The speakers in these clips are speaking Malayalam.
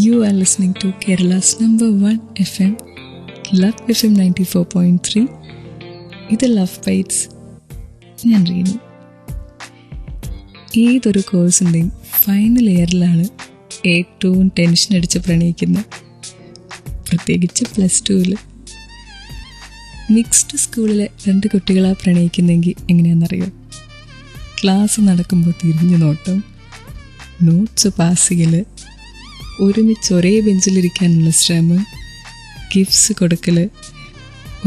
You are listening to Kerala's number one FM, Love FM 94.3. ഇത് ലവ് ബൈറ്റ്സ്. ഞാൻ റീനു. ഏതൊരു കോഴ്സിൻ്റെയും ഫൈനൽ ഇയറിലാണ് ഏറ്റവും ടെൻഷൻ അടിച്ച് പ്രണയിക്കുന്നത്, പ്രത്യേകിച്ച് +2. മിക്സ്ഡ് സ്കൂളിലെ 2 കുട്ടികളാണ് പ്രണയിക്കുന്നെങ്കിൽ എങ്ങനെയാണെന്നറിയോ? ക്ലാസ് നടക്കുമ്പോൾ തിരിഞ്ഞു നോട്ടം, നോട്ട്സ് പാസ് ചെയ്യൽ, ഒരുമിച്ച് ഒരേ ബെഞ്ചിലിരിക്കാനുള്ള ശ്രമം, ഗിഫ്റ്റ്സ് കൊടുക്കൽ,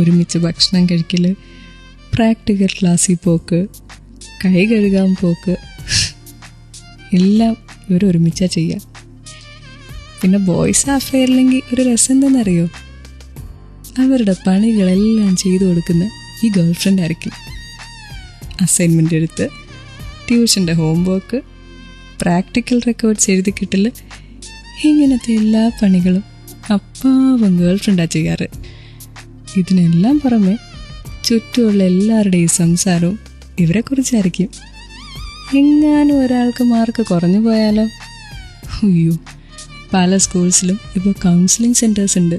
ഒരുമിച്ച് ഭക്ഷണം കഴിക്കൽ, പ്രാക്ടിക്കൽ ക്ലാസ്സിൽ പോക്ക്, കൈ കഴുകാൻ പോക്ക്, എല്ലാം ഇവരൊരുമിച്ചാണ് ചെയ്യുക. പിന്നെ ബോയ്സ് അഫെയറില്ലെങ്കിൽ ഒരു രസം എന്താണെന്നറിയോ? അവരുടെ പണികളെല്ലാം ചെയ്തു കൊടുക്കുന്ന ഈ ഗേൾ ഫ്രണ്ട് ആയിരിക്കും. അസൈൻമെൻ്റ് എടുത്ത്, ട്യൂഷൻ്റെ ഹോംവർക്ക്, പ്രാക്ടിക്കൽ റെക്കോർഡ്സ് എഴുതി കിട്ടൽ, ഇങ്ങനത്തെ എല്ലാ പണികളും അപ്പാവൻ ഗേൾ ഫ്രണ്ടാണ് ചെയ്യാറ്. ഇതിനെല്ലാം പുറമെ ചുറ്റുമുള്ള എല്ലാവരുടെയും സംസാരവും ഇവരെക്കുറിച്ചായിരിക്കും. എങ്ങാനും ഒരാൾക്ക് മാർക്ക് കുറഞ്ഞു പോയാലോ? അയ്യോ, പല സ്കൂൾസിലും ഇപ്പോൾ കൗൺസിലിംഗ് സെൻറ്റേഴ്സ് ഉണ്ട്.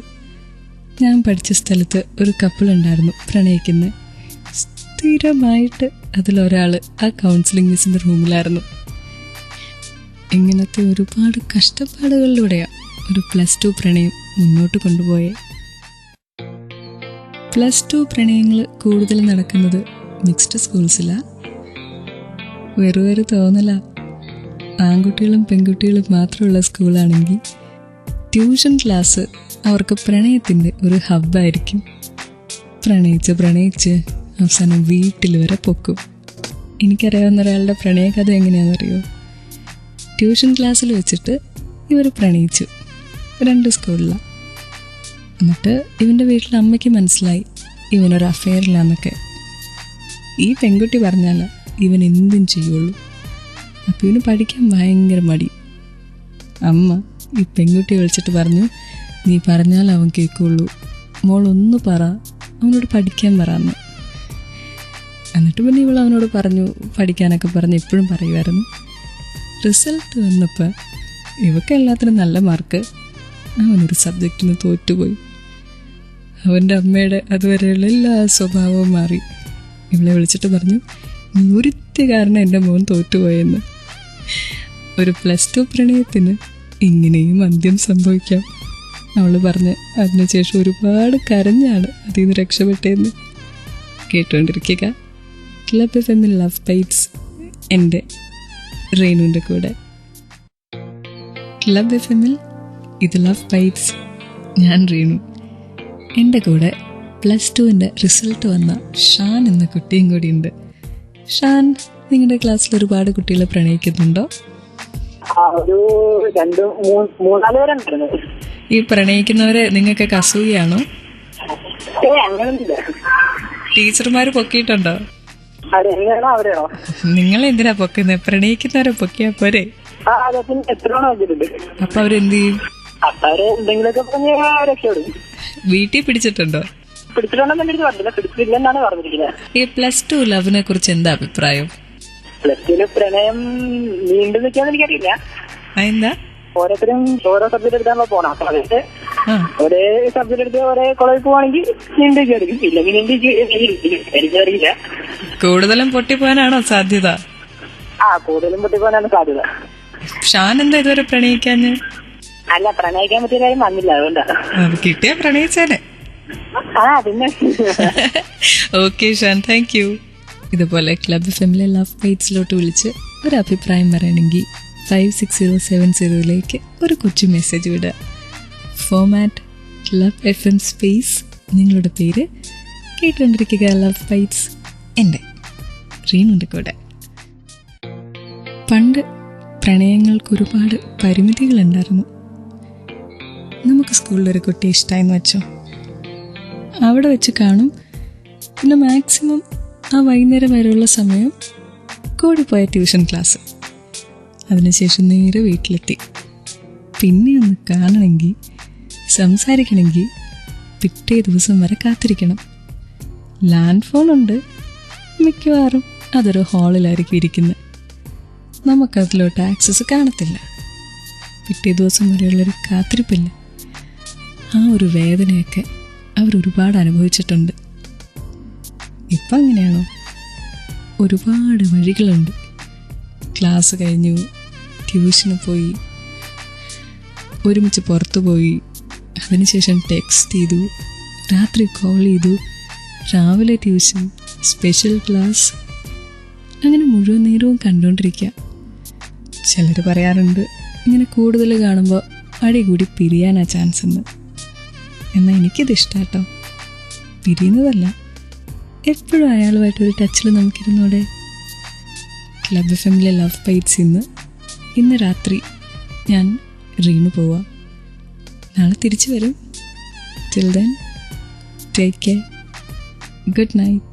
ഞാൻ പഠിച്ച സ്ഥലത്ത് ഒരു കപ്പിളുണ്ടായിരുന്നു പ്രണയിക്കുന്നത്. സ്ഥിരമായിട്ട് അതിലൊരാൾ ആ കൗൺസിലിംഗ് മിസ്സിൻ്റെ റൂമിലായിരുന്നു. ഇങ്ങനത്തെ ഒരുപാട് കഷ്ടപ്പാടുകളിലൂടെയാണ് ഒരു +2 പ്രണയം മുന്നോട്ട് കൊണ്ടുപോയേ. +2 പ്രണയങ്ങൾ കൂടുതൽ നടക്കുന്നത് മിക്സ്ഡ് സ്കൂൾസിലാണ്. വെറുതെ തോന്നല. ആൺകുട്ടികളും പെൺകുട്ടികളും മാത്രമുള്ള സ്കൂളാണെങ്കിൽ ട്യൂഷൻ ക്ലാസ് അവർക്ക് പ്രണയത്തിൻ്റെ ഒരു ഹബ്ബായിരിക്കും. പ്രണയിച്ച് അവസാനം വീട്ടിൽ വരെ പൊക്കും. എനിക്കറിയാവുന്ന ഒരാളുടെ പ്രണയകഥ എങ്ങനെയാണെന്നറിയോ? ട്യൂഷൻ ക്ലാസ്സിൽ വെച്ചിട്ട് ഇവർ പ്രണയിച്ചു, 2 സ്കൂളിലാണ്. എന്നിട്ട് ഇവൻ്റെ വീട്ടിൽ അമ്മയ്ക്ക് മനസ്സിലായി ഇവനൊരു അഫെയറിലാന്നൊക്കെ. ഈ പെൺകുട്ടി പറഞ്ഞാൽ ഇവൻ എന്തും ചെയ്യുള്ളൂ. അപ്പോൾ ഇവന് പഠിക്കാൻ ഭയങ്കര മടി. അമ്മ ഈ പെൺകുട്ടിയെ വിളിച്ചിട്ട് പറഞ്ഞു, നീ പറഞ്ഞാൽ അവൻ കേൾക്കുള്ളൂ, മോളൊന്ന് പറ, അവനോട് പഠിക്കാൻ പറയാമെന്ന്. എന്നിട്ട് പിന്നെ ഇവൾ അവനോട് പറഞ്ഞു, പഠിക്കാനൊക്കെ പറഞ്ഞ് എപ്പോഴും പറയുമായിരുന്നു. റിസൾട്ട് വന്നപ്പോൾ ഇവക്ക് എല്ലാത്തിനും നല്ല മാർക്ക്, അവനൊരു സബ്ജക്റ്റിന് തോറ്റുപോയി. അവൻ്റെ അമ്മയുടെ അതുവരെയുള്ള എല്ലാ സ്വഭാവവും മാറി. ഇവളെ വിളിച്ചിട്ട് പറഞ്ഞു, നീ ഒരുത്തി കാരണം എൻ്റെ മോൻ തോറ്റുപോയെന്ന്. ഒരു +2 പ്രണയത്തിന് ഇങ്ങനെയും അന്ത്യം സംഭവിക്കാം. അവൾ പറഞ്ഞ് അതിനുശേഷം ഒരുപാട് കരഞ്ഞാണ് അതിൽ നിന്ന് രക്ഷപ്പെട്ടതെന്ന്. കേട്ടുകൊണ്ടിരിക്കുക ക്ലബ് FM ലവ് ബൈറ്റ്സ്, എൻ്റെ റീനുവിൻ്റെ കൂടെ. ക്ലബ് FM ഇത് ലവ് ബൈറ്റ്സ്. ഞാൻ റീനു. എൻ്റെ കൂടെ +2ൻ്റെ റിസൾട്ട് വന്ന ഷാൻ എന്ന കുട്ടിയും കൂടിയുണ്ട്. ഷാൻ, നിങ്ങളുടെ ക്ലാസ്സിൽ ഒരുപാട് കുട്ടികളെ പ്രണയിക്കുന്നുണ്ടോ? ഈ പ്രണയിക്കുന്നവരെ നിങ്ങൾക്കൊക്കെ അസൂയാണോ? ടീച്ചർമാര് പൊക്കിയിട്ടുണ്ടോ? നിങ്ങൾ എന്തിനാ പൊക്കുന്നത്? പ്രണയിക്കുന്നവരെ പൊക്കിയാ പോരെ? അപ്പൊ അവരെന്ത് ചെയ്യും? വീട്ടിൽ പിടിച്ചിട്ടുണ്ടോ? ഈ +2 ലവിനെ കുറിച്ച് എന്താ അഭിപ്രായം? +2 പ്രണയം നീണ്ടു നിൽക്കാന്ന് എനിക്കറിയില്ല. എന്താ? ഓരോരുത്തരും ഓരോ സബ്ജക്ട് എടുത്താണല്ലോ പോണം. അപ്പൊ അതിന്റെ ഒരേ സബ്ജക്ട് എടുത്ത് ഒരേ കോളേജിൽ പോവാണെങ്കിൽ നീണ്ടിരിക്കും, ഇല്ലെങ്കിൽ എനിക്കറിയില്ല. കൂടുതലും പൊട്ടിപ്പോകാനാണോ സാധ്യത? കൂടുതലും പൊട്ടിപ്പോകാനാണ് സാധ്യത. ഷാൻ എന്താ ഇതുവരെ പ്രണയിക്കാന്? അല്ല, പ്രണയിക്കാൻ പറ്റിയ കാര്യം വന്നില്ല, അതുകൊണ്ടാണ്. കിട്ടിയാ പ്രണയിച്ചാനെ. പിന്നെ ഓക്കെ ഷാൻ, താങ്ക് യു. ഇതുപോലെ ക്ലബ് ഫെമിലെ ലവ് ബൈറ്റ്സിലോട്ട് വിളിച്ച് ഒരു അഭിപ്രായം പറയണമെങ്കിൽ 56070 ഒരു കൊച്ചു മെസ്സേജ് വിടുക. ഫോമാറ്റ് ക്ലബ് FM സ്പേസ് നിങ്ങളുടെ പേര്. കേട്ടുകൊണ്ടിരിക്കുക ലവ് ബൈറ്റ്സ്, എൻ്റെ റീനുവിൻ്റെ കൂടെ. പണ്ട് പ്രണയങ്ങൾക്ക് ഒരുപാട് പരിമിതികളുണ്ടായിരുന്നു. നമുക്ക് സ്കൂളിലൊരു കുട്ടിയെ ഇഷ്ടമായെന്ന് വെച്ചോ, അവിടെ വെച്ച് കാണും. പിന്നെ മാക്സിമം ആ വൈകുന്നേരം വരെയുള്ള സമയം കൂടിപ്പോയ ട്യൂഷൻ ക്ലാസ്, അതിനുശേഷം നേരെ വീട്ടിലെത്തി. പിന്നെ ഒന്ന് കാണണമെങ്കിൽ സംസാരിക്കണമെങ്കിൽ പിറ്റേ ദിവസം വരെ കാത്തിരിക്കണം. ലാൻഡ് ഫോണുണ്ട്, മിക്കവാറും അതൊരു ഹാളിലായിരിക്കും ഇരിക്കുന്നത്. നമുക്കതിലോട്ട് ആക്സസ് കാണത്തില്ല. പിറ്റേ ദിവസം വരെയുള്ളൊരു കാത്തിരിപ്പില്ല. ആ ഒരു വേദനയൊക്കെ അവരൊരുപാട് അനുഭവിച്ചിട്ടുണ്ട്. ഇപ്പം അങ്ങനെയാണോ? ഒരുപാട് വഴികളുണ്ട്. ക്ലാസ് കഴിഞ്ഞു, ട്യൂഷന് പോയി, ഒരുമിച്ച് പുറത്തു പോയി, അതിനുശേഷം ടെക്സ്റ്റ് ചെയ്തു, രാത്രി കോൾ ചെയ്തു, രാവിലെ ട്യൂഷൻ, സ്പെഷ്യൽ ക്ലാസ്, അങ്ങനെ മുഴുവൻ നേരവും കണ്ടുകൊണ്ടിരിക്കുക. ചിലർ പറയാറുണ്ട് ഇങ്ങനെ കൂടുതൽ കാണുമ്പോൾ അടി കൂടി പിരിയാനാ ചാൻസ് ഉണ്ട്. എന്നാൽ എനിക്കിത് ഇഷ്ടാട്ടോ. പിരിയുന്നതല്ല, എപ്പോഴും അയാളുമായിട്ടൊരു ടച്ചിൽ നമുക്കിരുന്നോടെ. ക്ലബ് എഫ്എമ്മിലെ ലവ് ബൈറ്റ്സ് ഇന്ന് രാത്രി ഞാൻ റീനു പോവാം. നാളെ തിരിച്ചു വരും. Till then take care. Good night.